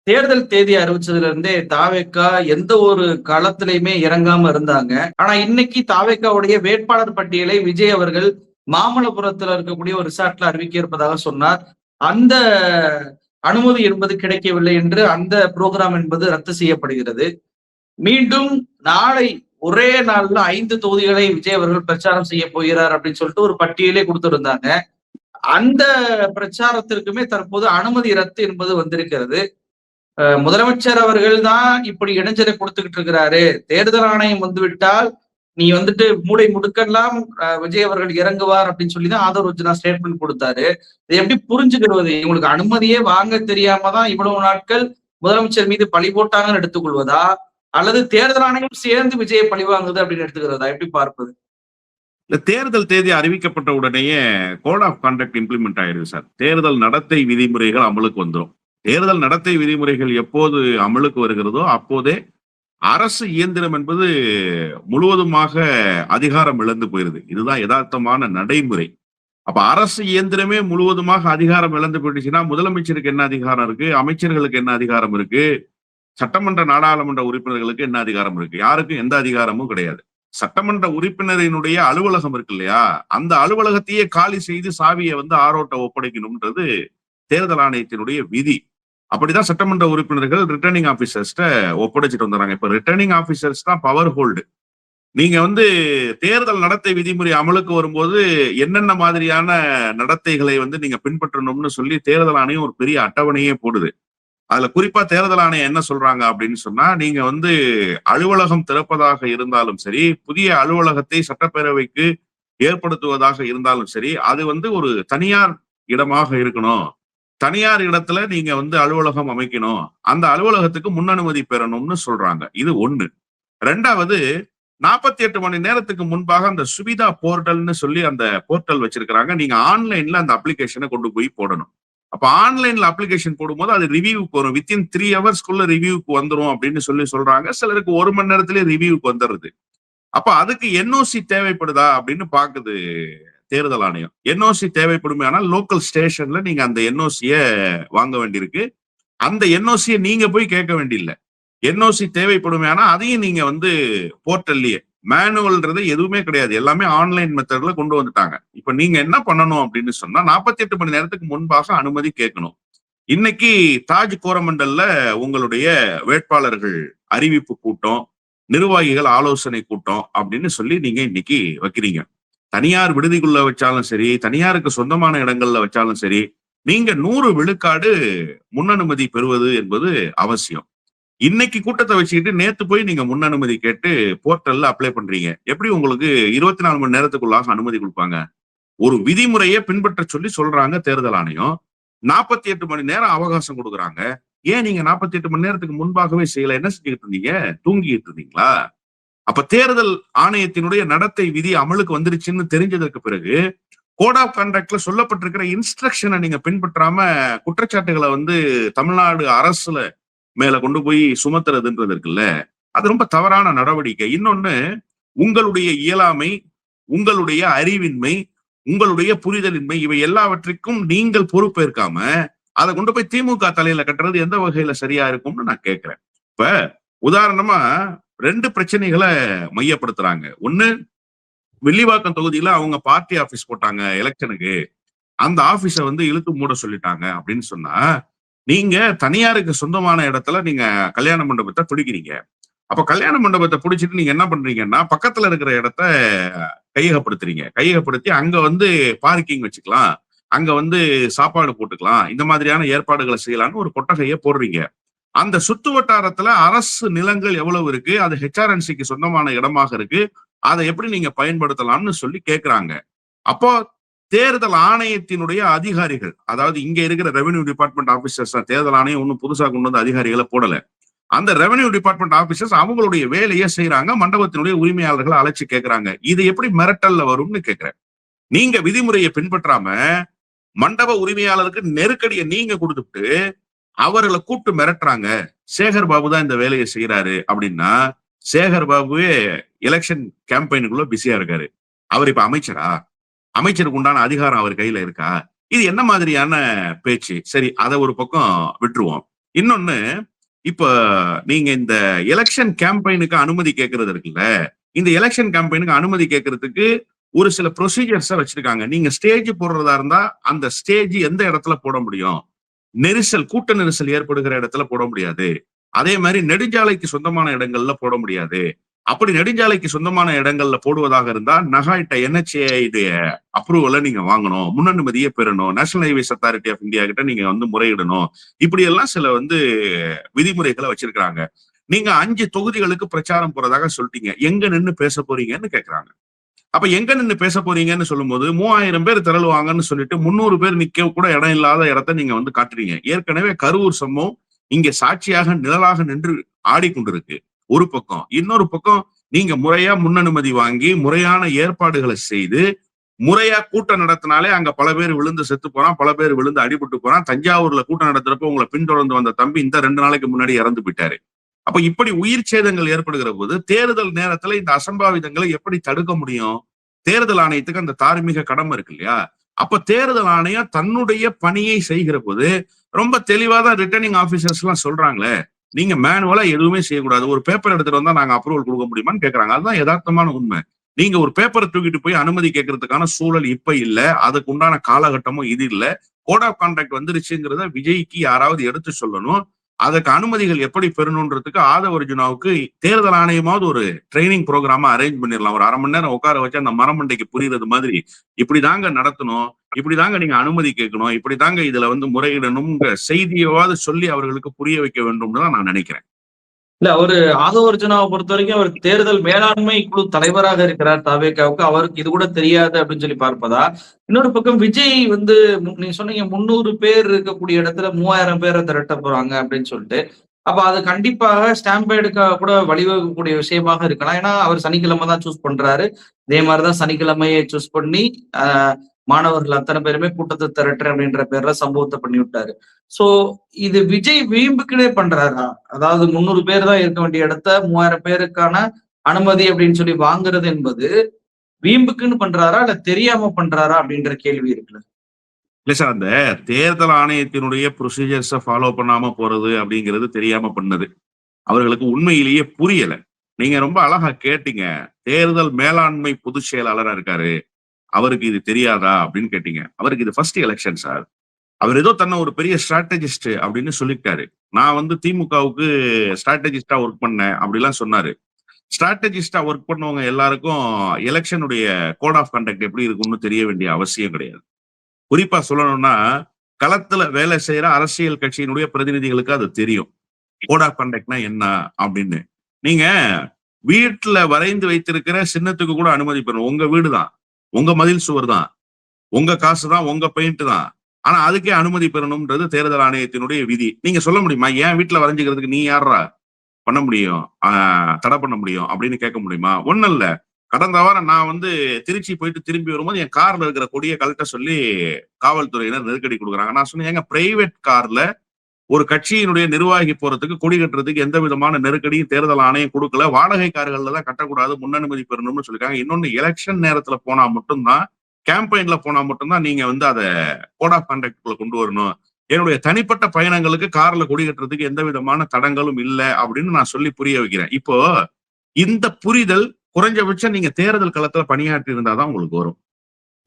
தேர்தல் தேதி அறிவிச்சதுல இருந்தே தாவேக்கா எந்த ஒரு களத்திலையுமே இறங்காம இருந்தாங்க. ஆனா இன்னைக்கு தாவேக்காவுடைய வேட்பாளர் பட்டியலை விஜய் அவர்கள் மாமல்லபுரத்துல இருக்கக்கூடிய ஒரு ரிசார்ட்ல அறிவிக்க இருப்பதாக சொன்னார். அந்த அனுமதி என்பது கிடைக்கவில்லை என்று அந்த புரோகிராம் என்பது ரத்து செய்யப்படுகிறது. மீண்டும் நாளை ஒரே நாள்ல 5 தொகுதிகளை விஜய் அவர்கள் பிரச்சாரம் செய்ய போகிறார் அப்படின்னு சொல்லிட்டு ஒரு பட்டியலே கொடுத்திருந்தாங்க. அந்த பிரச்சாரத்திற்குமே தற்போது அனுமதி ரத்து என்பது வந்திருக்கிறது. முதலமைச்சர் அவர்கள் தான் இப்படி இடைஞ்சலை கொடுத்துக்கிட்டு இருக்கிறாரு. தேர்தல் ஆணையம் வந்துவிட்டால் நீ வந்துட்டு மூளை முடுக்கெல்லாம் விஜய் அவர்கள் இறங்குவார் அப்படின்னு சொல்லிதான் ஆதவ் அர்ஜுனா ஸ்டேட்மெண்ட் கொடுத்தாரு. இதை எப்படி புரிஞ்சுக்கிறது? இவங்களுக்கு அனுமதியே வாங்க தெரியாம தான் இவ்வளவு நாட்கள் முதலமைச்சர் மீது பழி போட்டாங்கன்னு எடுத்துக்கொள்வதா, அல்லது தேர்தல் ஆணையம் சேர்ந்து விஜயை பழி வாங்குது அப்படின்னு எடுத்துக்கிறதா? எப்படி பார்ப்பது? இந்த தேர்தல் தேதி அறிவிக்கப்பட்ட உடனேயே கோட் ஆஃப் கான்டக்ட் இம்ப்ளிமெண்ட் ஆயிருது சார். தேர்தல் நடத்தை விதிமுறைகள் அமலுக்கு வந்துடும். தேர்தல் நடத்தை விதிமுறைகள் எப்போது அமலுக்கு வருகிறதோ அப்போதே அரசு இயந்திரம் என்பது முழுவதுமாக அதிகாரம் இழந்து போயிருது. இதுதான் யதார்த்தமான நடைமுறை. அப்ப அரசு இயந்திரமே முழுவதுமாக அதிகாரம் இழந்து போயிடுச்சுன்னா முதலமைச்சருக்கு என்ன அதிகாரம் இருக்கு, அமைச்சர்களுக்கு என்ன அதிகாரம் இருக்கு, சட்டமன்ற நாடாளுமன்ற உறுப்பினர்களுக்கு என்ன அதிகாரம் இருக்கு? யாருக்கும் எந்த அதிகாரமும் கிடையாது. சட்டமன்ற உறுப்பினரினுடைய அலுவலகம் இருக்கு இல்லையா, அந்த அலுவலகத்தையே காலி செய்து சாவியை ஆரோட்ட ஒப்படைக்கணும்ன்றது தேர்தல் ஆணையத்தினுடைய விதி. அப்படிதான் சட்டமன்ற உறுப்பினர்கள் ரிட்டர்னிங் ஆபீசர்ஸ்ட ஒப்படைச்சிட்டு வந்துறாங்க. இப்ப ரிட்டர்னிங் ஆபீசர்ஸ் தான் பவர் ஹோல்டு. நீங்க தேர்தல் நடத்தை விதிமுறை அமலுக்கு வரும்போது என்னென்ன மாதிரியான நடத்தைகளை நீங்க பின்பற்றணும்னு சொல்லி தேர்தல் ஆணையம் ஒரு பெரிய அட்டவணையே போடுது. அதுல குறிப்பா தேர்தல் ஆணையம் என்ன சொல்றாங்க அப்படின்னு சொன்னா, நீங்க அலுவலகம் திறப்பதாக இருந்தாலும் சரி, புதிய அலுவலகத்தை சட்டப்பேரவைக்கு ஏற்படுத்துவதாக இருந்தாலும் சரி, அது ஒரு தனியார் இடமாக இருக்கணும். தனியார் இடத்துல நீங்க அலுவலகம் அமைக்கணும். அந்த அலுவலகத்துக்கு முன் அனுமதி பெறணும்னு சொல்றாங்க. இது ஒண்ணு. ரெண்டாவது, 48 மணி நேரத்துக்கு முன்பாக அந்த சுவிதா போர்ட்டல்னு சொல்லி அந்த போர்ட்டல் வச்சிருக்கிறாங்க. நீங்க ஆன்லைன்ல அந்த அப்ளிகேஷனை கொண்டு போய் போடணும். அப்ப ஆன்லைன்ல அப்ளிகேஷன் போடும்போது அது ரிவ்யூக்கு வரும். வித்தின் 3 ஹவர்ஸ்க்குள்ள ரிவ்யூக்கு வந்துரும் அப்படின்னு சொல்றாங்க. சிலருக்கு 1 மணி நேரத்திலே ரிவ்யூக்கு வந்துடுது. அப்ப அதுக்கு என்ஓசி தேவைப்படுதா அப்படின்னு பாக்குது தேர்தல் ஆணையம். என்ஓசி தேவைப்படுமே, ஆனால் லோக்கல் ஸ்டேஷன்ல நீங்க அந்த என்ஓசிய வாங்க வேண்டியிருக்கு. அந்த என்ஓசியை நீங்க போய் கேட்க வேண்டியில்லை. என்ஓசி தேவைப்படுமே, ஆனா அதையும் நீங்க போர்ட்டல்லயே மேனுவல்ன்றது எதுவுமே கிடையாது. எல்லாமே ஆன்லைன் மெத்தட்ல கொண்டு வந்துட்டாங்க. இப்ப நீங்க என்ன பண்ணணும் அப்படின்னு சொன்னா, 48 மணி நேரத்துக்கு முன்பாக அனுமதி கேட்கணும். இன்னைக்கு தாஜ் கோரமண்டல்ல உங்களுடைய வேட்பாளர்கள் அறிவிப்பு கூட்டம், நிர்வாகிகள் ஆலோசனை கூட்டம் அப்படின்னு சொல்லி நீங்க இன்னைக்கு வைக்கிறீங்க. தனியார் விடுதிக்குள்ள வச்சாலும் சரி, தனியாருக்கு சொந்தமான இடங்கள்ல வச்சாலும் சரி, நீங்க 100 விழுக்காடு முன் அனுமதி பெறுவது என்பது அவசியம். இன்னைக்கு கூட்டத்தை வச்சுக்கிட்டு நேத்து போய் நீங்க முன் அனுமதி கேட்டு போர்ட்டல்ல அப்ளை பண்றீங்க. எப்படி உங்களுக்கு 24 மணி நேரத்துக்குள்ளாக அனுமதி கொடுப்பாங்க? ஒரு விதிமுறையை பின்பற்ற சொல்லி சொல்றாங்க தேர்தல் ஆணையம். 48 மணி நேரம் அவகாசம் கொடுக்குறாங்க. ஏன் நீங்க 48 மணி நேரத்துக்கு முன்பாகவே செய்யல? என்ன செஞ்சுக்கிட்டு இருந்தீங்க? தூங்கிட்டு இருந்தீங்களா? அப்ப தேர்தல் ஆணையத்தினுடைய நடத்தை விதி அமலுக்கு வந்துருச்சுன்னு தெரிஞ்சதற்கு பிறகு கோட் ஆஃப் கான்டக்ட்ல சொல்லப்பட்டிருக்கிற இன்ஸ்ட்ரக்ஷனை நீங்க பின்பற்றாம குற்றச்சாட்டுகளை தமிழ்நாடு அரசுல மேல கொண்டு போய் சுமத்துறதுன்றது இருக்குல்ல, அது ரொம்ப தவறான நடவடிக்கை. இன்னொன்னு, உங்களுடைய இயலாமை, உங்களுடைய அறிவின்மை, உங்களுடைய புரிதலின்மை, இவை எல்லாவற்றிற்கும் நீங்கள் பொறுப்பேற்காம அதை கொண்டு போய் திமுக தலையில கட்டுறது எந்த வகையில சரியா இருக்கும்னு நான் கேட்கிறேன். இப்ப உதாரணமா 2 பிரச்சனைகளை மையப்படுத்துறாங்க. ஒண்ணு, வில்லிவாக்கம் தொகுதியில அவங்க பார்ட்டி ஆபீஸ் போட்டாங்க எலெக்ஷனுக்கு, அந்த ஆபீஸ இழுத்து மூட சொல்லிட்டாங்க அப்படின்னு சொன்னா, நீங்க தனியாருக்கு சொந்தமான இடத்துல நீங்க கல்யாண மண்டபத்தை பிடிக்கிறீங்க. அப்ப கல்யாண மண்டபத்தை பிடிச்சிட்டு நீங்க என்ன பண்றீங்கன்னா, பக்கத்துல இருக்கிற இடத்த கையகப்படுத்துறீங்க. கையகப்படுத்தி அங்க பார்க்கிங் வச்சுக்கலாம், அங்க சாப்பாடு போட்டுக்கலாம், இந்த மாதிரியான ஏற்பாடுகளை செய்யலாம்னு ஒரு கொட்டகையை போடுறீங்க. அந்த சுத்து வட்டாரத்துல அரசு நிலங்கள் எவ்வளவு இருக்கு, அது ஹெச்ஆர்என்சிக்கு சொந்தமான இடமாக இருக்கு, அதை எப்படி நீங்க பயன்படுத்தலாம்னு சொல்லி கேட்கிறாங்க. அப்போ தேர்தல் ஆணையத்தினுடைய அதிகாரிகள், அதாவது இங்க இருக்கிற ரெவென்யூ டிபார்ட்மெண்ட் ஆபீசர்ஸ், தேர்தல் ஆணையம் ஒன்னும் புதுசா கொண்டு வந்து அதிகாரிகளை போடல. அந்த ரெவென்யூ டிபார்ட்மெண்ட் ஆபீசர்ஸ் அவங்களுடைய வேலையை செய்யறாங்க. மண்டபத்தினுடைய உரிமையாளர்களை அழைச்சு கேட்கிறாங்க. இது எப்படி மிரட்டல்ல வரும்னு கேட்கிறேன். நீங்க விதிமுறையை பின்பற்றாம மண்டப உரிமையாளருக்கு நெருக்கடியை நீங்க கொடுத்துட்டு அவர்களை கூப்பிட்டு மிரட்டுறாங்க. சேகர் பாபு தான் இந்த வேலையை செய்யறாரு அப்படின்னா, சேகர் பாபுவே எலெக்ஷன் கேம்பெயினுக்குள்ள பிஸியா இருக்காரு. அவர் இப்ப அமைச்சரா? அமைச்சருக்கு உண்டான அதிகாரம் அவர் கையில இருக்கா? இது என்ன மாதிரியான பேச்சு? சரி, அதை ஒரு பக்கம் விட்டுருவோம். இன்னொன்னு, இப்ப நீங்க இந்த எலெக்ஷன் கேம்பெயினுக்கு அனுமதி கேட்கறது இருக்குல்ல, இந்த எலெக்ஷன் கேம்பெயினுக்கு அனுமதி கேட்கறதுக்கு ஒரு சில ப்ரொசீஜர்ஸ வச்சிருக்காங்க. நீங்க ஸ்டேஜ் போடுறதா இருந்தா, அந்த ஸ்டேஜ் எந்த இடத்துல போட முடியும்? நெரிசல், கூட்ட நெரிசல் ஏற்படுகிற இடத்துல போட முடியாது. அதே மாரி நெடுஞ்சாலைக்கு சொந்தமான இடங்கள்ல போட முடியாது. அப்படி நெடுஞ்சாலைக்கு சொந்தமான இடங்கள்ல போடுவதாக இருந்தா, நகாய்ட்ட NHAI உடைய அப்ரூவல நீங்க வாங்கணும். முன்னனுமதிய பெறணும். National Highways Authority of India கிட்ட நீங்க வந்து முறையிடணும். இப்படி எல்லாம் சில வந்து விதிமுறைகள வச்சிருக்காங்க. நீங்க 5 தொகுதிகளுக்கு பிரச்சாரம் போறதாக சொல்ட்டீங்க. எங்க நின்னு பேச போறீங்கன்னு கேட்கறாங்க. அப்ப எங்க நின்னு பேச போறீங்கன்னு சொல்லும்போது 3000 பேர் திரளுவாங்கன்னு சொல்லிட்டு 300 பேர் நிக்க கூட இடம் இல்லாத இடத்த நீங்க வந்து காட்டுறீங்க. ஏற்கனவே கரூர் சம்பவம் இங்க சாட்சியாக நிழலாக நின்று ஆடிக்கொண்டிருக்கு. ஒரு பக்கம். இன்னொரு பக்கம் நீங்க முறையா முன்னனுமதி வாங்கி முறையான ஏற்பாடுகளை செய்து முறையா கூட்டம் நடத்தினாலே அங்க பல பேர் விழுந்து செத்து போறான், பல பேர் விழுந்து அடிபட்டு போறான். தஞ்சாவூர்ல கூட்டம் நடத்துறப்ப உங்களை பின்தொடர்ந்து வந்த தம்பி இந்த 2 நாளைக்கு முன்னாடி இறந்து போயிட்டாரு. அப்ப இப்படி உயிர் சேதங்கள் ஏற்படுகிற போது தேர்தல் நேரத்துல இந்த அசம்பாவிதங்களை எப்படி தடுக்க முடியும்? தேர்தல் ஆணையத்துக்கு அந்த தார்மீக கடமை இருக்கு இல்லையா? அப்ப தேர்தல் ஆணையம் தன்னுடைய பணியை செய்கிற போது ரொம்ப தெளிவாதான் ரிட்டர்னிங் ஆபீசர்ஸ் எல்லாம் சொல்றாங்களே, நீங்க மேனுவலா எதுவுமே செய்யக்கூடாது. ஒரு பேப்பர் எடுத்துட்டு வந்தா நாங்க அப்ரூவல் கொடுக்க முடியுமான்னு கேக்குறாங்க. அதுதான் யதார்த்தமான உண்மை. நீங்க ஒரு பேப்பரை தூக்கிட்டு போய் அனுமதி கேட்கறதுக்கான சூழல் இப்ப இல்ல. அதுக்கு உண்டான காலகட்டமும் இது இல்ல. கோட் ஆஃப் கான்டாக்ட் வந்துருச்சுங்கிறத விஜய்க்கு யாராவது எடுத்து சொல்லணும். அதுக்கு அனுமதிகள் எப்படி பெறணுன்றதுக்கு ஆதவ அர்ஜுனாவுக்கு தேர்தல் ஆணையமாவது ஒரு ட்ரைனிங் ப்ரோக்ராம அரேஞ்ச் பண்ணிடலாம். ஒரு 1/2 மணி நேரம் உட்கார வச்சு அந்த மரமண்டைக்கு புரியுறது மாதிரி இப்படிதாங்க நடத்தணும், இப்படிதாங்க நீங்க அனுமதி கேட்கணும், இப்படிதாங்க இதுல வந்து முறையிடணும்ங்கிற செய்தியவாவது சொல்லி அவர்களுக்கு புரிய வைக்க வேண்டும்னு தான் நான் நினைக்கிறேன். இல்ல அவரு ஆதவ அர்ஜுனாவை பொறுத்தவரைக்கும் அவர் தேர்தல் மேலாண்மை குழு தலைவராக இருக்கிறார் தாவேகாவுக்கு. அவருக்கு இது கூட தெரியாது அப்படின்னு சொல்லி பார்ப்பதா? இன்னொரு பக்கம் விஜய் வந்து நீங்க சொன்னீங்க 300 பேர் இருக்கக்கூடிய இடத்துல 3000 பேரை திரட்ட போறாங்க அப்படின்னு சொல்லிட்டு. அப்ப அது கண்டிப்பாக ஸ்டாம்பேடுக்காக கூட வழிவகுக்கக்கூடிய விஷயமாக இருக்கலாம். ஏன்னா அவர் சனிக்கிழமை தான் சூஸ் பண்றாரு. இதே மாதிரிதான் சனிக்கிழமையை சூஸ் பண்ணி மாணவர்கள் அத்தனை பேருமே கூட்டத்தை திரட்டுறேன் அப்படின்ற பேர்ல சம்பவத்தை பண்ணி விட்டாரு. சோ இது விஜய் வீம்புக்குனே பண்றாரா? அதாவது 300 பேர் தான் இருக்க வேண்டிய இடத்த 3000 பேருக்கான அனுமதி அப்படின்னு சொல்லி வாங்குறது என்பது வீம்புக்குன்னு பண்றாரா இல்ல தெரியாம பண்றாரா அப்படின்ற கேள்வி இருக்குல்ல. இல்ல சார், அந்த தேர்தல் ஆணையத்தினுடைய ப்ரொசீஜர்ஸ ஃபாலோ பண்ணாம போறது அப்படிங்கிறது தெரியாம பண்ணது. அவர்களுக்கு உண்மையிலேயே புரியல. நீங்க ரொம்ப அழகா கேட்டீங்க. தேர்தல் மேலாண்மை பொதுச் செயலாளரா இருக்காரு. அவருக்கு இது தெரியாதா அப்படின்னு கேட்டீங்க. அவருக்கு இது ஃபர்ஸ்ட் எலெக்ஷன் சார். அவர் ஏதோ தன்னை ஒரு பெரிய ஸ்ட்ராட்டஜிஸ்ட் அப்படின்னு சொல்லிட்டாரு. நான் வந்து திமுகவுக்கு ஸ்ட்ராட்டஜிஸ்டா ஒர்க் பண்ணேன் அப்படிலாம் சொன்னாரு. ஸ்ட்ராட்டஜிஸ்டா ஒர்க் பண்ணவங்க எல்லாருக்கும் எலெக்ஷனுடைய கோட் ஆஃப் கண்டக்ட் எப்படி இருக்கும்னு தெரிய வேண்டிய அவசியம் கிடையாது. குறிப்பா சொல்லணும்னா, களத்துல வேலை செய்யற அரசியல் கட்சியினுடைய பிரதிநிதிகளுக்கு அது தெரியும். கோட் ஆஃப் கண்டக்ட்னா என்ன அப்படின்னு. நீங்க வீட்டுல வரைந்து வைத்திருக்கிற சின்னத்துக்கு கூட அனுமதி பெறணும். உங்க வீடு தான், உங்க மதில் சுவர் தான், உங்க காசு தான், உங்க பெயிண்ட் தான். ஆனா அதுக்கே அனுமதி பெறணும்ன்றது தேர்தல் ஆணையத்தினுடைய விதி. நீங்க சொல்ல முடியுமா? என் வீட்டுல வரைஞ்சுக்கிறதுக்கு நீ யாரா பண்ண முடியும், தடை பண்ண முடியும் அப்படின்னு கேட்க முடியுமா? ஒண்ணும் இல்ல. கடந்த வாரம் நான் வந்து திருச்சி போயிட்டு திரும்பி வரும்போது என் கார்ல இருக்கிற கொடியை கழட்ட சொல்லி காவல்துறையினர் நெருக்கடி கொடுக்குறாங்க. நான் சொன்னேன், எங்க பிரைவேட் கார்ல ஒரு கட்சியினுடைய நிர்வாகி போறதுக்கு கொடி கட்டுறதுக்கு எந்த விதமான நெருக்கடியும் தேர்தல் ஆணையம் கொடுக்கல. வாடகை கார்கள்ல தான் கட்டக்கூடாது, முன்னனுமதி பெறணும்னு சொல்லிருக்காங்க. இன்னொன்னு, எலெக்ஷன் நேரத்துல போனா மட்டும்தான், கேம்பெயின்ல போனா மட்டும்தான் நீங்க வந்து அதை கோட் ஆஃப் கண்டக்ட்ல கொண்டு வரணும். என்னுடைய தனிப்பட்ட பயணங்களுக்கு கார்ல கொடி கட்டுறதுக்கு எந்த விதமான தடங்களும் இல்லை அப்படின்னு நான் சொல்லி புரிய வைக்கிறேன். இப்போ இந்த புரிதல் குறைஞ்சபட்சம் நீங்க தேர்தல் களத்துல பணியாற்றி இருந்தாதான் உங்களுக்கு வரும்.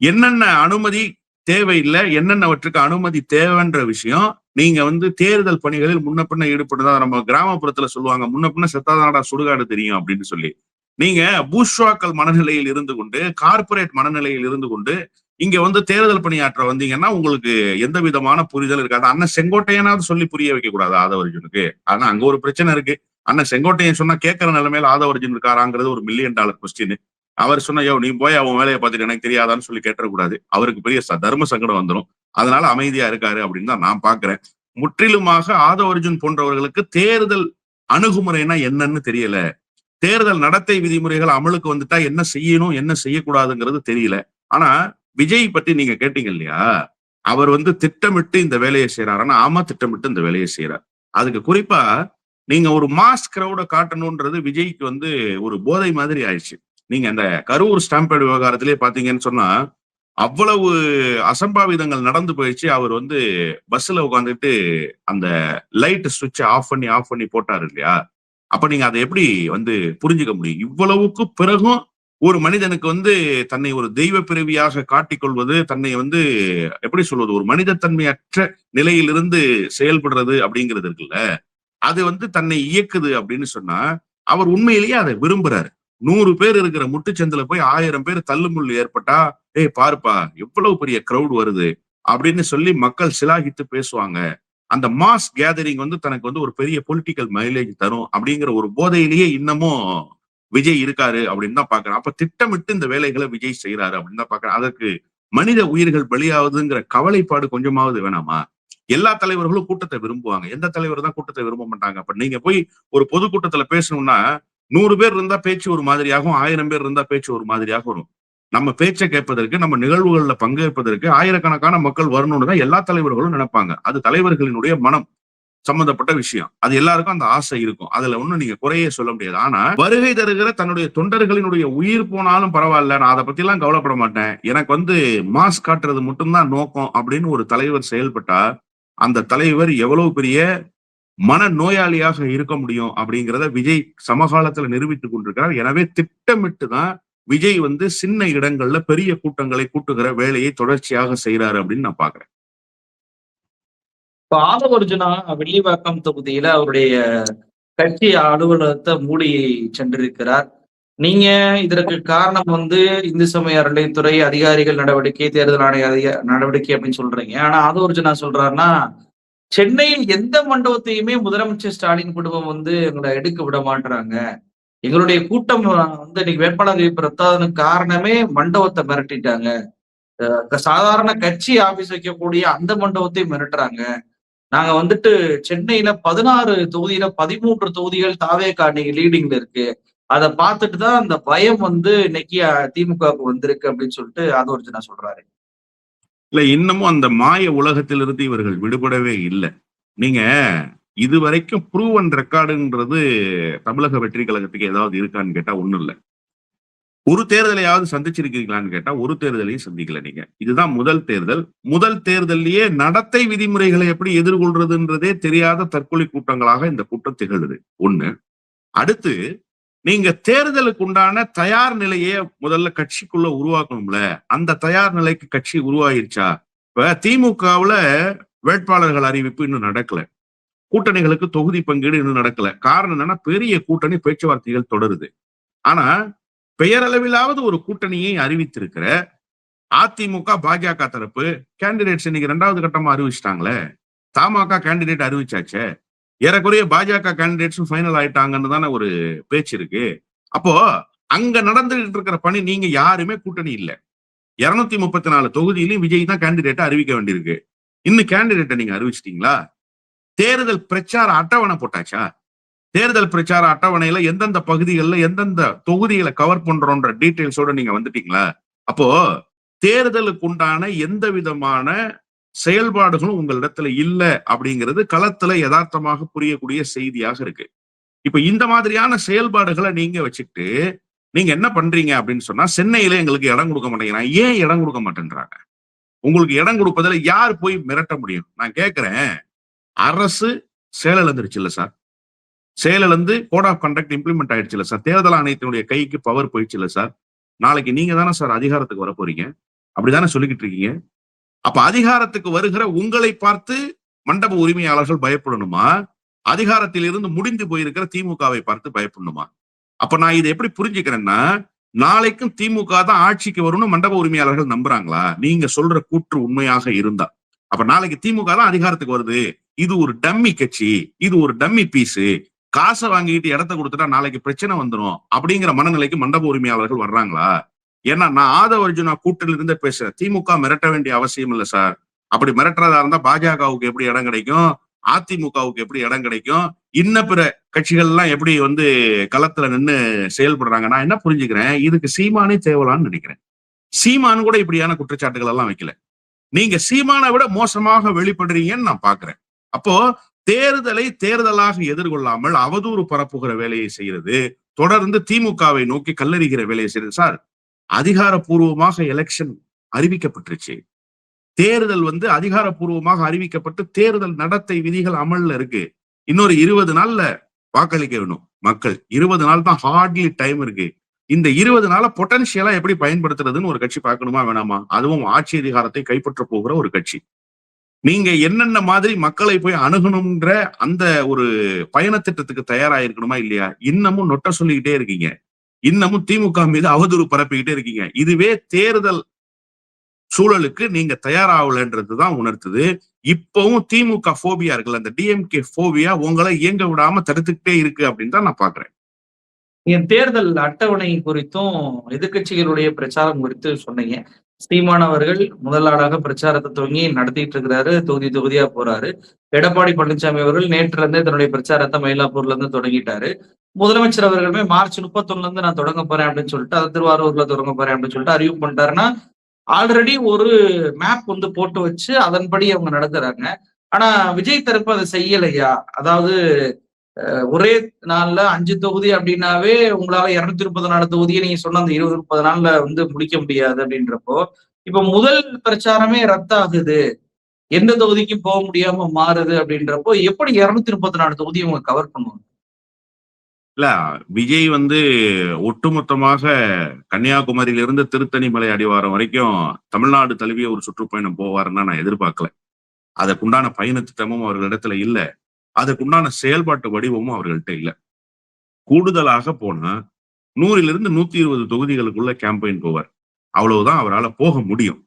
என்னென்ன அனுமதி தேவையில்லை, என்னென்னவற்றுக்கு அனுமதி தேவைன்ற விஷயம் நீங்க வந்து தேர்தல் பணிகளில் முன்ன பின்ன ஈடுபடுதா, நம்ம கிராமப்புறத்துல சொல்லுவாங்க, முன்ன பின்ன செத்தாதானடா சுடுகாடு தெரியும் அப்படின்னு சொல்லி. நீங்க பூஷ்வாக்கள் மனநிலையில் இருந்து கொண்டு, கார்ப்பரேட் மனநிலையில் இருந்து கொண்டு இங்க வந்து தேர்தல் பணியாற்ற வந்தீங்கன்னா உங்களுக்கு எந்த விதமான புரிதல் இருக்காது. அண்ணன் செங்கோட்டையனாவது சொல்லி புரிய வைக்க கூடாது ஆதவர்ஜுனுக்கு? ஆனா அங்க ஒரு பிரச்சனை இருக்கு. அண்ணன் செங்கோட்டையன் சொன்னா கேட்கிற நிலைமையில ஆதவர்ஜுன் இருக்காராங்கிறது ஒரு $1 மில்லியன் கொஸ்டின். அவர் சொன்னா, யோ நீ போய் அவன் வேலையை பார்த்துட்டு எனக்கு தெரியாதான்னு சொல்லி கேட்டக்கூடாது. அவருக்கு பெரிய தர்ம சங்கடம் வந்துடும். அதனால அமைதியா இருக்காரு அப்படின்னு தான் நான் பாக்குறேன். முற்றிலுமாக ஆதவ அர்ஜுன் போன்றவர்களுக்கு தேர்தல் அணுகுமுறைனா என்னன்னு தெரியல. தேர்தல் நடத்தை விதிமுறைகள் அமலுக்கு வந்துட்டா என்ன செய்யணும், என்ன செய்யக்கூடாதுங்கிறது தெரியல. ஆனா விஜய் பத்தி நீங்க கேட்டீங்க இல்லையா? அவர் வந்து திட்டமிட்டு இந்த வேலையை செய்யறாருன்னா, ஆமா திட்டமிட்டு இந்த வேலையை செய்யறார். அதுக்கு குறிப்பா நீங்க ஒரு மாஸ் கிரௌட காட்டணும்ன்றது விஜய்க்கு வந்து ஒரு போதை மாதிரி ஆயிடுச்சு. நீங்க அந்த கரூர் ஸ்டாம்பேடு விவகாரத்திலே பாத்தீங்கன்னு சொன்னா, அவ்வளவு அசம்பாவிதங்கள் நடந்து போயிடுச்சு. அவர் வந்து பஸ்ல உட்காந்துட்டு அந்த லைட் சுவிட்ச் ஆஃப் பண்ணி போட்டாரு இல்லையா? அப்ப நீங்க அதை எப்படி வந்து புரிஞ்சுக்க முடியும்? இவ்வளவுக்கு பிறகும் ஒரு மனிதனுக்கு வந்து தன்னை ஒரு தெய்வ பிறவியாக காட்டிக்கொள்வது, தன்னை வந்து எப்படி சொல்வது, ஒரு மனிதத்தன்மையற்ற நிலையிலிருந்து செயல்படுறது அப்படிங்கிறது இருக்குல்ல, அது வந்து தன்னை இயக்குது அப்படின்னு சொன்னா, அவர் உண்மையிலேயே அதை விரும்புறாரு. 100 பேர் இருக்கிற முட்டுச்சந்துல போய் 1000 பேர் தள்ளுமுள்ளு ஏற்பட்டா, "ஏய் பாருப்பா எவ்வளவு பெரிய கிரவுட் வருது" அப்படின்னு சொல்லி மக்கள் சிலாகித்து பேசுவாங்க. அந்த மாஸ் கேதரிங் வந்து தனக்கு வந்து ஒரு பெரிய பொலிட்டிக்கல் மைலேஜ் தரும் அப்படிங்கிற ஒரு போதையிலேயே இன்னமும் விஜய் இருக்காரு அப்படின்னு தான் பாக்குறேன். அப்ப திட்டமிட்டு இந்த வேலைகளை விஜய் செய்யறாரு அப்படின்னு தான் பாக்குறேன். அதற்கு மனித உயிர்கள் பலியாவதுங்கிற கவலைப்பாடு கொஞ்சமாவது வேணாமா? எல்லா தலைவர்களும் கூட்டத்தை விரும்புவாங்க. எந்த தலைவர் தான் கூட்டத்தை விரும்ப மாட்டாங்க? அப்ப நீங்க போய் ஒரு பொதுக்கூட்டத்துல பேசணும்னா 100 பேர் இருந்தா பேச்சு ஒரு மாதிரியாகும், 1000 பேர் இருந்தா பேச்சு ஒரு மாதிரியாக வரும். நம்ம பேச்சை கேட்பதற்கு, நம்ம நிகழ்வுகள்ல பங்கேற்பதற்கு ஆயிரக்கணக்கான மக்கள் வரணும்னு தான் எல்லா தலைவர்களும் நினைப்பாங்க. அது தலைவர்களினுடைய மனம் சம்பந்தப்பட்ட விஷயம். அது எல்லாருக்கும் அந்த ஆசை இருக்கும். அதுல ஒண்ணும் நீங்க குறையே சொல்ல முடியாது. ஆனா வருகை தருகிற தன்னுடைய தொண்டர்களினுடைய உயிர் போனாலும் பரவாயில்ல, நான் அதை பத்தி எல்லாம் கவலைப்பட மாட்டேன், எனக்கு வந்து மாஸ் காட்டுறது மட்டும்தான் நோக்கம் அப்படின்னு ஒரு தலைவர் செயல்பட்டா, அந்த தலைவர் எவ்வளவு பெரிய மன நோயாளியாக இருக்க முடியும் அப்படிங்கிறத விஜய் சமகாலத்துல நிரூபித்துக் கொண்டிருக்கிறார். எனவே திட்டமிட்டு தான் விஜய் வந்து சின்ன இடங்கள்ல பெரிய கூட்டங்களை கூட்டுகிற வேலையை தொடர்ச்சியாக செய்யறாரு அப்படின்னு நான் பாக்குறேன். இப்ப ஆதவ அர்ஜுனா வில்லிவாக்கம் தொகுதியில அவருடைய கட்சி அலுவலகத்தை மூடி சென்றிருக்கிறார். நீங்க இதற்கு காரணம் வந்து இந்து சமய அறநிலையத்துறை அதிகாரிகள் நடவடிக்கை, தேர்தல் ஆணைய நடவடிக்கை அப்படின்னு சொல்றீங்க. ஆனா ஆதவ அர்ஜுனா சொல்றாருன்னா, சென்னையில் எந்த மண்டபத்தையுமே முதலமைச்சர் ஸ்டாலின் குடும்பம் வந்து எங்களை எடுக்க விட மாட்றாங்க. எங்களுடைய கூட்டம் வந்து இன்னைக்கு வேட்பாளர் அறிவிப்பு ரத்தாதனுக்கு காரணமே மண்டபத்தை மிரட்டிட்டாங்க. சாதாரண கட்சி ஆபீஸ் வைக்கக்கூடிய அந்த மண்டபத்தை மிரட்டுறாங்க. நாங்க வந்துட்டு சென்னையில 16 தொகுதியில 13 தொகுதிகள் தாவேகா இன்னைக்கு லீடிங்ல இருக்கு. அத பார்த்துட்டு தான் அந்த பயம் வந்து இன்னைக்கு திமுகவுக்கு வந்திருக்கு அப்படின்னு சொல்லிட்டு ஆதவர்ஜுனா சொல்றாரு. இல்ல, இன்னமும் அந்த மாய உலகத்திலிருந்து இவர்கள் விடுபடவே இல்லை. நீங்க இதுவரைக்கும் ப்ரூவன் ரெக்கார்டுன்றது தமிழக வெற்றி கழகத்துக்கு ஏதாவது இருக்கான்னு கேட்டா ஒண்ணும் இல்ல. ஒரு தேர்தலையாவது சந்திச்சிருக்கீங்களான்னு கேட்டா ஒரு தேர்தலையும் சந்திக்கல நீங்க. இதுதான் முதல் தேர்தல். முதல் தேர்தலையே நடத்தை விதிமுறைகளை எப்படி எதிர்கொள்றதுன்றதே தெரியாத தற்கொலை கூட்டங்களாக இந்த கூட்டம் திகழுது. ஒண்ணு. அடுத்து, நீங்க தேர்தலுக்கு உண்டான தயார் நிலையை முதல்ல கட்சிக்குள்ள உருவாக்கணும்ல. அந்த தயார் நிலைக்கு கட்சி உருவாயிருச்சா? இப்ப திமுகவுல வேட்பாளர்கள் அறிவிப்பு இன்னும் நடக்கல. கூட்டணிகளுக்கு தொகுதி பங்கீடு இன்னும் நடக்கல. காரணம் என்னன்னா, பெரிய கூட்டணி பேச்சுவார்த்தைகள் தொடருது. ஆனா பெயரளவிலாவது ஒரு கூட்டணியை அறிவித்திருக்கிற அதிமுக, பாஜக தரப்பு கேண்டிடேட்ஸ் இன்னைக்கு 2வது கட்டமா அறிவிச்சிட்டாங்களே. தமாக கேண்டிடேட் அறிவிச்சாச்சே. ஏறக்குறைய பாஜக கேண்டிடேட்ஸும் ஃபைனல் ஆயிட்டாங்கன்னு தானே ஒரு பேச்சு இருக்கு. அப்போ அங்க நடந்துகிட்டு இருக்கிற பணி, நீங்க யாருமே கூட்டணி இல்ல. 234 தொகுதியிலும் விஜய் தான் கேண்டிடேட்டை அறிவிக்க வேண்டியிருக்கு. இன்னும் கேண்டிடேட்டை நீங்க அறிவிச்சிட்டீங்களா? தேர்தல் பிரச்சார அட்டவணை போட்டாச்சா? தேர்தல் பிரச்சார அட்டவணையில எந்தெந்த பகுதிகளில் எந்தெந்த தொகுதிகளை கவர் பண்றோன்ற டீடைல்ஸோட நீங்க வந்துட்டீங்களா? அப்போ தேர்தலுக்கு உண்டான எந்த விதமான செயல்பாடுகளும் உங்களிடத்துல இல்ல அப்படிங்கிறது களத்துல யதார்த்தமாக புரியக்கூடிய செய்தியாக இருக்கு. இப்ப இந்த மாதிரியான செயல்பாடுகளை நீங்க வச்சுக்கிட்டு நீங்க என்ன பண்றீங்க அப்படின்னு சொன்னா, சென்னையில எங்களுக்கு இடம் கொடுக்க மாட்டேங்கிறாங்க. ஏன் இடம் கொடுக்க மாட்டேன்றாங்க? உங்களுக்கு இடம் கொடுப்பதில் யார் போய் மிரட்ட முடியும்? நான் கேட்கிறேன். அரசு செயலிழந்துருச்சு இல்ல சார்? செயலிழந்து கோட் ஆஃப் கண்டக்ட் இம்ப்ளிமெண்ட் ஆயிடுச்சு இல்ல சார்? தேர்தல் ஆணையத்தினுடைய கைக்கு பவர் போயிடுச்சு இல்ல சார்? நாளைக்கு நீங்க தானே சார் அதிகாரத்துக்கு வர போறீங்க. அப்படித்தானே சொல்லிக்கிட்டு இருக்கீங்க. அப்ப அதிகாரத்துக்கு வருகிற உங்களை பார்த்து மண்டப உரிமையாளர்கள் பயப்படணுமா? அதிகாரத்தில் இருந்து முடிந்து போயிருக்கிற திமுகவை பார்த்து பயப்படணுமா? அப்ப நான் இதை எப்படி புரிஞ்சுக்கிறேன்னா, நாளைக்கும் திமுக தான் ஆட்சிக்கு வரும்னு மண்டப உரிமையாளர்கள் நம்புறாங்களா? நீங்க சொல்ற கூற்று உண்மையாக இருந்தா. அப்ப நாளைக்கு திமுக தான் அதிகாரத்துக்கு வருது, இது ஒரு டம்மி கட்சி, இது ஒரு டம்மி பீஸு, காசை வாங்கிட்டு இடத்த கொடுத்துட்டா நாளைக்கு பிரச்சனை வந்துடும் அப்படிங்கிற மனநிலைக்கு மண்டப உரிமையாளர்கள் வர்றாங்களா? ஏன்னா நான் ஆதவ அர்ஜுனா கூட்டில இருந்து பேசுறேன். திமுக மிரட்ட வேண்டிய அவசியம் இல்லை சார். அப்படி மிரட்டுறதா இருந்தா பாஜகவுக்கு எப்படி இடம் கிடைக்கும்? அதிமுகவுக்கு எப்படி இடம் கிடைக்கும்? இன்ன பிற கட்சிகள் எல்லாம் எப்படி வந்து களத்துல நின்று செயல்படுறாங்க? நான் என்ன புரிஞ்சுக்கிறேன், இதுக்கு சீமானே தேவலான்னு நினைக்கிறேன். சீமானு கூட இப்படியான குற்றச்சாட்டுகள் எல்லாம் வைக்கல. நீங்க சீமானை விட மோசமாக வெளிப்படுறீங்கன்னு நான் பாக்குறேன். அப்போ தேர்தலை தேர்தலாக எதிர்கொள்ளாமல் அவதூறு பரப்புகிற வேலையை செய்யறது, தொடர்ந்து திமுகவை நோக்கி கல்லறிகிற வேலையை செய்யறது. சார், அதிகாரப்பூர்வமாக எலெக்ஷன் அறிவிக்கப்பட்டுருச்சு. தேர்தல் வந்து அதிகாரப்பூர்வமாக அறிவிக்கப்பட்டு தேர்தல் நடத்தை விதிகள் அமல்ல இருக்கு. இன்னொரு 20 நாள்ல வாக்களிக்க வேணும் மக்கள். 20 நாள் தான் ஹார்ட்லி டைம் இருக்கு. இந்த 20 நாள பொட்டன்ஷியலா எப்படி பயன்படுத்துறதுன்னு ஒரு கட்சி பார்க்கணுமா வேணாமா? அதுவும் ஆட்சி அதிகாரத்தை கைப்பற்ற போகிற ஒரு கட்சி. நீங்க என்னென்ன மாதிரி மக்களை போய் அணுகணும்ன்ற அந்த ஒரு பயண திட்டத்துக்கு தயாராயிருக்கணுமா இல்லையா? இன்னமும் நொட்ட சொல்லிக்கிட்டே இருக்கீங்க. இன்னமும் திமுக மீது அவதூறு பரப்பிக்கிட்டே இருக்கீங்க. இதுவே தேர்தல் சூழலுக்கு நீங்க தயாராகலன்றதுதான் உணர்த்துது. இப்பவும் திமுக போபியா இருக்குல்ல, அந்த டிஎம்கே போபியா உங்களை இயங்க விடாம தடுத்துக்கிட்டே இருக்கு அப்படின்னு தான் நான் பாக்குறேன். நீங்க தேர்தல் அட்டவணை குறித்தும் எதிர்க்கட்சிகளுடைய பிரச்சாரம் குறித்து சொன்னீங்க. சீமான் அவர்கள் முதல் ஆளாக பிரச்சாரத்தை துவங்கி நடத்திட்டு இருக்கிறாரு. தொகுதி தொகுதியா போறாரு. எடப்பாடி பழனிசாமி அவர்கள் நேற்றுல இருந்தே தன்னுடைய பிரச்சாரத்தை மயிலாப்பூர்ல இருந்து தொடங்கிட்டாரு. முதலமைச்சர் அவர்களுமே மார்ச் 31 இருந்து நான் தொடங்க போறேன் அப்படின்னு சொல்லிட்டு, அதை திருவாரூர்ல தொடங்க போறேன் அப்படின்னு சொல்லிட்டு அறிவிப்பு பண்ணிட்டாருன்னா, ஆல்ரெடி ஒரு மேப் வந்து போட்டு வச்சு அதன்படி அவங்க நடத்துறாங்க. ஆனா விஜய் தரப்பு அதை செய்யலையா? அதாவது ஒரே நாள்ல 5 தொகுதி அப்படின்னாவே உங்களால 234 தொகுதியை நீங்க சொன்ன அந்த 20, 30 நாள்ல வந்து முடிக்க முடியாது அப்படின்றப்போ, இப்ப முதல் பிரச்சாரமே ரத்தாகுது. எந்த தொகுதிக்கும் போக முடியாம மாறுது அப்படின்றப்போ, எப்படி 234 தொகுதியை அவங்க கவர் பண்ணுவாங்க? இல்ல, விஜய் வந்து ஒட்டுமொத்தமாக கன்னியாகுமரியிலிருந்து திருத்தணிமலை அடிவாரம் வரைக்கும் தமிழ்நாடு தழுவிய ஒரு சுற்றுப்பயணம் போவாருன்னா நான் எதிர்பார்க்கல. அதற்குண்டான பயண திட்டமும் அவர்களிடத்துல இல்ல. அதற்குண்டான செயல்பாட்டு வடிவமும் அவர்கள்ட்ட இல்ல. கூடுதலாக போனா 100லிருந்து 120 தொகுதிகளுக்குள்ள கேம்பெயின் போவார். அவ்வளவுதான் அவரால போக முடியும்.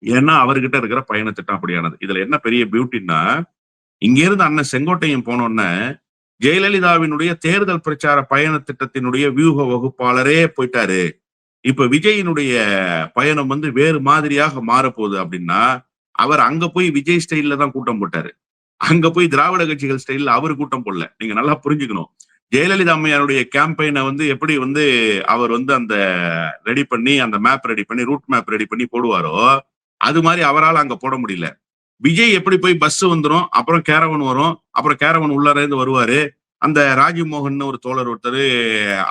ஏன்னா அவர்கிட்ட இருக்கிற பயண திட்டம் அப்படியானது. இதுல என்ன பெரிய பியூட்டின்னா, இங்க இருந்து அண்ணன் செங்கோட்டையன் போனோன்ன ஜெயலலிதாவினுடைய தேர்தல் பிரச்சார பயண திட்டத்தினுடைய வியூக வகுப்பாளரே போயிட்டாரு. இப்ப விஜயினுடைய பயணம் வந்து வேறு மாதிரியாக மாறப்போகுது அப்படின்னா, அவர் அங்க போய் விஜய் ஸ்டைல்ல தான் கூட்டம் போட்டாரு. அங்க போய் திராவிட கட்சிகள் ஸ்டைல்ல அவர் கூட்டம் போடல. நீங்க நல்லா புரிஞ்சுக்கணும். ஜெயலலிதா அம்மையாருடைய கேம்பெயினை வந்து எப்படி வந்து அவர் வந்து அந்த ரெடி பண்ணி, அந்த மேப் ரெடி பண்ணி, ரூட் மேப் ரெடி பண்ணி போடுவாரோ, அது மாதிரி அவரால் அங்க போட முடியல. விஜய் எப்படி போய் பஸ் வந்துரும், அப்புறம் கேரவன் வரும், அப்புறம் கேரவன் உள்ளார இருந்து வருவாரு. அந்த ராஜ்மோகன் ஒரு தோழர் ஒருத்தர்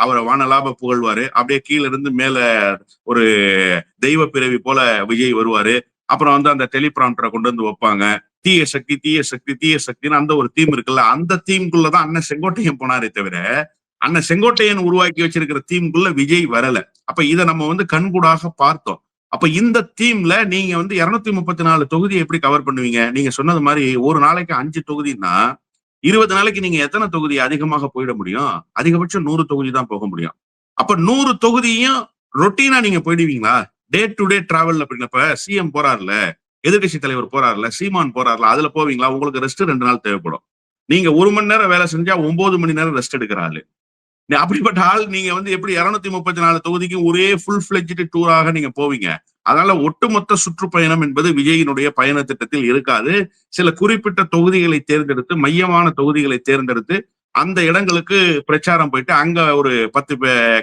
அவரை வானலாப புகழ்வாரு. அப்படியே கீழ இருந்து மேல ஒரு தெய்வ பிறவி போல விஜய் வருவாரு. அப்புறம் வந்து அந்த டெலிபிராம்டரை கொண்டு வந்து வைப்பாங்க. தீய சக்தி, தீய சக்தி, தீய சக்தின்னு அந்த ஒரு தீம் இருக்குல்ல, அந்த தீம்குள்ளதான் அண்ணன் செங்கோட்டையன் போனாரே தவிர, அண்ணன் செங்கோட்டையன் உருவாக்கி வச்சிருக்கிற தீம்குள்ள விஜய் வரல. அப்ப இதை நம்ம வந்து கண்கூடாக பார்த்தோம். அப்ப இந்த தீம்ல நீங்க வந்து 234 தொகுதியை எப்படி கவர் பண்ணுவீங்க? நீங்க சொன்னது மாதிரி ஒரு நாளைக்கு 5 தொகுதின்னா 20 நாளைக்கு நீங்க எத்தனை தொகுதி அதிகமாக போயிட முடியும்? அதிகபட்சம் 100 தொகுதி தான் போக முடியும். அப்ப 100 தொகுதியும் ரொட்டீனா நீங்க போயிடுவீங்களா? டே டு டே டிராவல் அப்படின்னப்ப சிஎம் போறாருல, எதிர்கட்சி தலைவர் போறாருல, சீமான் போறாருல, அதுல போவீங்களா? உங்களுக்கு ரெஸ்ட் 2 நாள் தேவைப்படும். நீங்க 1 மணி நேரம் வேலை செஞ்சா 9 மணி நேரம் ரெஸ்ட் எடுக்கிற ஆளு. அப்படிப்பட்ட ஆள் நீங்க வந்து எப்படி 234 தொகுதிக்கும் ஒரே ஃபுல் ஃபிளெஜ்டு டூராக நீங்க போவீங்க? அதனால ஒட்டுமொத்த சுற்றுப்பயணம் என்பது விஜயினுடைய பயண திட்டத்தில் இருக்காது. சில குறிப்பிட்ட தொகுதிகளை தேர்ந்தெடுத்து, மையமான தொகுதிகளை தேர்ந்தெடுத்து, அந்த இடங்களுக்கு பிரச்சாரம் போயிட்டு அங்க ஒரு 10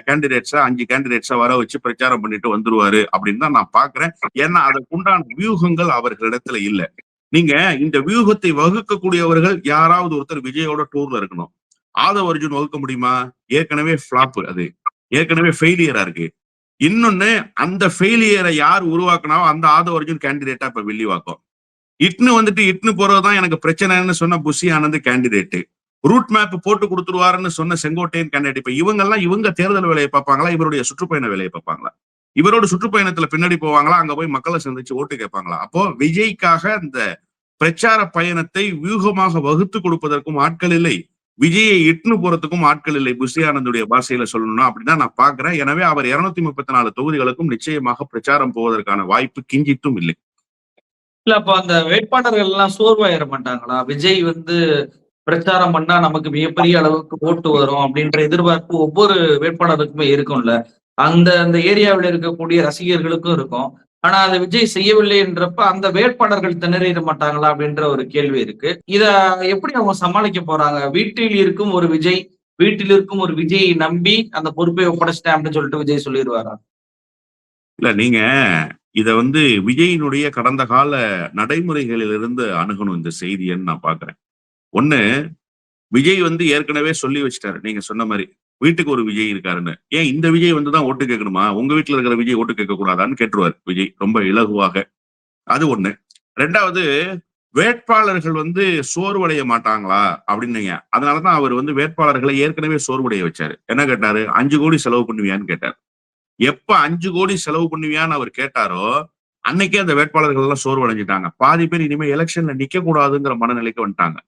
கேண்டிடேட்ஸா 5 கேண்டிடேட்ஸா வர வச்சு பிரச்சாரம் பண்ணிட்டு வந்துருவாரு அப்படின்னு தான் நான் பாக்குறேன். ஏன்னா அதற்குண்டான வியூகங்கள் அவர்களிடத்துல இல்ல. நீங்க இந்த வியூகத்தை வகுக்கக்கூடியவர்கள் யாராவது ஒருத்தர் விஜயோட டூர்ல இருக்கணும். ஆதவ அர்ஜுன் வகுக்க முடியுமா? ஏற்கனவே பிளாப், அது ஏற்கனவே ஃபெயிலியரா இருக்கு. இன்னொன்னு, அந்த ஃபெயிலியரை யார் உருவாக்குனாவோ அந்த ஆதவ அர்ஜுன் கேண்டிடேட்டா இப்ப வில்லிவாக்கம். இட்னு போறதுதான் எனக்கு பிரச்சனைன்னு சொன்ன Bussy Anand candidate. Root map போட்டு கொடுத்துருவாருன்னு சொன்ன செங்கோட்டையன் கேண்டிடேட். இப்ப இவங்க தேர்தல் வேலையை பார்ப்பாங்களா? இவருடைய சுற்றுப்பயண வேலையை பார்ப்பாங்களா? இவரோட சுற்றுப்பயணத்துல பின்னாடி போவாங்களா? அங்க போய் மக்களை சந்திச்சு ஓட்டு கேட்பாங்களா? அப்போ விஜய்க்காக இந்த பிரச்சார பயணத்தை வியூகமாக வகுத்து கொடுப்பதற்கும் ஆட்கள் இல்லை, விஜயை இட்னு போறதுக்கும் ஆட்கள் இல்லை. புஷி ஆனந்துடைய பாஷையில சொல்லணும்னா அப்படிதான் நான் பாக்குறேன். எனவே அவர் 234 தொகுதிகளுக்கும் நிச்சயமாக பிரச்சாரம் போவதற்கான வாய்ப்பு கிஞ்சித்தும் இல்லை. இல்ல அப்ப அந்த வேட்பாளர்கள் எல்லாம் சோர்வாயிட மாட்டாங்களா? விஜய் வந்து பிரச்சாரம் பண்ணா நமக்கு மிகப்பெரிய அளவுக்கு ஓட்டு வரும் அப்படின்ற எதிர்பார்ப்பு ஒவ்வொரு வேட்பாளருக்குமே இருக்கும்ல. அந்த அந்த ஏரியாவில் இருக்கக்கூடிய ரசிகர்களுக்கும் இருக்கும். ஆனா அதை விஜய் செய்யவில்லை என்றப்ப அந்த வேட்பாளர்கள் திணறிட மாட்டாங்களா அப்படின்ற ஒரு கேள்வி இருக்கு. இத எப்படி அவங்க சமாளிக்க போறாங்க? வீட்டில் இருக்கும் ஒரு விஜய், வீட்டில் இருக்கும் ஒரு விஜயை நம்பி அந்த பொறுப்பை ஒப்படைச்சிட்டேன் அப்படின்னு சொல்லிட்டு விஜய் சொல்லிடுவாரா? இல்ல, நீங்க இத வந்து விஜயினுடைய கடந்த கால நடைமுறைகளிலிருந்து அணுகணும் இந்த செய்தின்னு நான் பாக்குறேன். ஒண்ணு, விஜய் வந்து ஏற்கனவே சொல்லி வச்சிட்டாரு. நீங்க சொன்ன மாதிரி வீட்டுக்கு ஒரு விஜய் இருக்காருன்னு. ஏன் இந்த விஜய் வந்துதான் ஓட்டு கேட்கணுமா? உங்க வீட்டுல இருக்கிற விஜய் ஓட்டு கேட்க கூடாதான்னு கேட்டுருவாரு விஜய் ரொம்ப இலகுவாக. அது ஒண்ணு. 2வது வேட்பாளர்கள் சோர்வடைய மாட்டாங்களா அப்படின்னீங்க. அதனாலதான் அவர் வேட்பாளர்களை ஏற்கனவே சோர்வடைய வச்சாரு. என்ன கேட்டாரு? 5 கோடி செலவு பண்ணுவியான்னு கேட்டாரு. எப்ப 5 கோடி செலவு பண்ணுவியான்னு அவர் கேட்டாரோ அன்னைக்கே அந்த வேட்பாளர்கள் எல்லாம் சோர்வடைஞ்சிட்டாங்க. பாதி பேர் இனிமே எலெக்ஷன்ல நிக்க கூடாதுங்கிற மனநிலைக்கு வந்துட்டாங்க.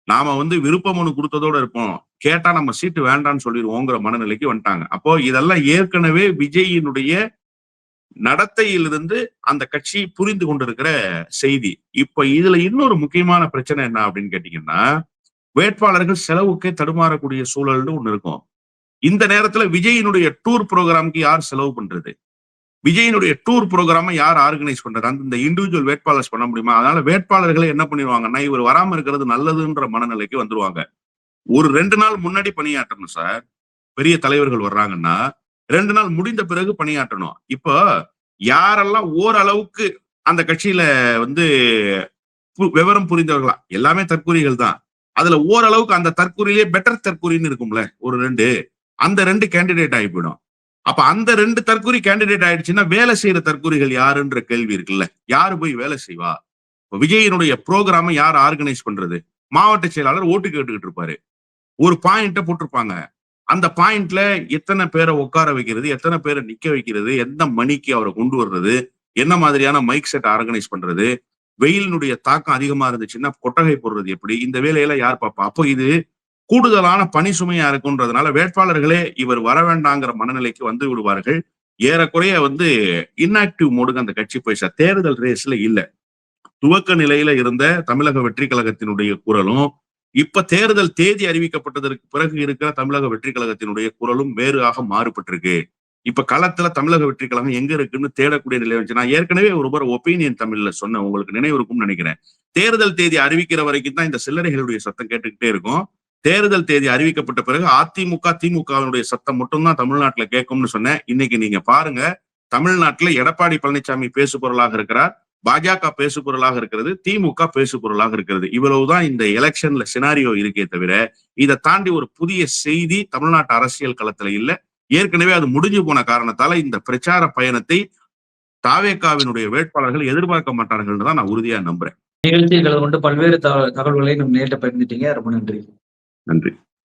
நாம விருப்ப மனு கொடுத்ததோட இருப்போம், கேட்டா நம்ம சீட்டு வேண்டாம்னு சொல்லிடுவோங்கிற மனநிலைக்கு வந்துட்டாங்க. அப்போ இதெல்லாம் ஏற்கனவே விஜயினுடைய நடத்தையிலிருந்து அந்த கட்சி புரிந்து கொண்டிருக்கிற செய்தி. இப்ப இதுல இன்னொரு முக்கியமான பிரச்சனை என்ன அப்படின்னு கேட்டீங்கன்னா, வேட்பாளர்கள் செலவுக்கே தடுமாறக்கூடிய சூழல்னு ஒண்ணு இருக்கும். இந்த நேரத்துல விஜயினுடைய டூர் ப்ரோக்ராம்க்கு யார் செலவு பண்றது? விஜயினுடைய டூர் ப்ரோக்ராமை யார் ஆர்கனைஸ் பண்றது? அந்த இண்டிவிஜுவல் வேட்பாளர்ஸ் பண்ண முடியுமா? அதனால வேட்பாளர்களை என்ன பண்ணிடுவாங்கன்னா, இவர் வராம இருக்கிறது நல்லதுன்ற மனநிலைக்கு வந்துருவாங்க. ஒரு 2 நாள் முன்னாடி பணியாற்றணும் சார். பெரிய தலைவர்கள் வர்றாங்கன்னா 2 நாள் முடிந்த பிறகு பணியாற்றணும். இப்போ யாரெல்லாம் ஓரளவுக்கு அந்த கட்சியில விவரம் புரிந்தவர்களா? எல்லாமே தற்கூறிகள் தான். அதுல ஓரளவுக்கு அந்த தற்கூறிலேயே பெட்டர் தற்கூறின்னு இருக்கும்ல ஒரு 2, அந்த 2 கேண்டிடேட் ஆகி போயிடும். அப்ப அந்த 2 தற்கூறி கேண்டிடேட் ஆயிடுச்சுன்னா வேலை செய்யற தற்கூறிகள் யாருன்ற கேள்வி இருக்குல்ல. யாரு போய் வேலை செய்வா? விஜயினுடைய ப்ரோக்ராமை யார் ஆர்கனைஸ் பண்றது? மாவட்ட செயலாளர் ஓட்டு கேட்டுக்கிட்டு இருப்பாரு. ஒரு பாயிண்ட போட்டிருப்பாங்க. அந்த பாயிண்ட்ல எத்தனை பேரை உட்கார வைக்கிறது, எத்தனை பேரை நிக்க வைக்கிறது, எந்த மணிக்கு அவரை கொண்டு வர்றது, என்ன மாதிரியான மைக் செட் ஆர்கனைஸ் பண்றது, வெயிலினுடைய தாக்கம் அதிகமா இருந்துச்சுன்னா கொட்டகை போடுறது எப்படி, இந்த வேலையெல்லாம் யார் பார்ப்பா? அப்போ இது கூடுதலான பணி சுமையா இருக்குன்றதுனால வேட்பாளர்களே இவர் வர வேண்டாங்கிற மனநிலைக்கு வந்து விடுவார்கள். ஏறக்குறைய இன்ஆக்டிவ் மோடுக்கு அந்த கட்சி போய் தேர்தல் ரேஸ்ல இல்ல. துவக்க நிலையில இருந்த தமிழக வெற்றி கழகத்தினுடைய குரலும் இப்ப தேர்தல் தேதி அறிவிக்கப்பட்டதற்கு பிறகு இருக்கிற தமிழக வெற்றி கழகத்தினுடைய குரலும் வேறாக மாறுபட்டிருக்கு. இப்ப களத்துல தமிழக வெற்றி கழகம் எங்க இருக்குன்னு தேடக்கூடிய நிலை வந்துச்சு. நான் ஏற்கனவே ஒரு முறை ஒப்பீனியன் தமிழ்ல சொன்னேன், உங்களுக்கு நினைவு இருக்கும்னு நினைக்கிறேன். தேர்தல் தேதி அறிவிக்கிற வரைக்கும் தான் இந்த சில்லறைகளுடைய சத்தம் கேட்டுக்கிட்டே இருக்கும். தேர்தல் தேதி அறிவிக்கப்பட்ட பிறகு அதிமுக திமுகவினுடைய சத்தம் மட்டும்தான் தமிழ்நாட்டுல கேட்கும்னு சொன்னேன். இன்னைக்கு நீங்க பாருங்க, தமிழ்நாட்டுல எடப்பாடி பழனிசாமி பேசு பொருளாக இருக்கிறார், பாஜக பேசு பொருளாக இருக்கிறது, திமுக பேசு பொருளாக இருக்கிறது. இவ்வளவுதான் இந்த எலெக்ஷன்ல சினாரியோ இருக்கே தவிர இதை தாண்டி ஒரு புதிய செய்தி தமிழ்நாட்டு அரசியல் களத்துல இல்ல. ஏற்கனவே அது முடிஞ்சு போன காரணத்தால இந்த பிரச்சார பயணத்தை தாவேகாவினுடைய வேட்பாளர்கள் எதிர்பார்க்க மாட்டார்கள் தான் நான் உறுதியா நம்புறேன். நிகழ்ச்சிகளை கொண்டு பல்வேறு தகவல்களை நம்ம நேரில் பகிர்ந்துட்டீங்க. ரொம்ப நன்றி. நன்றி.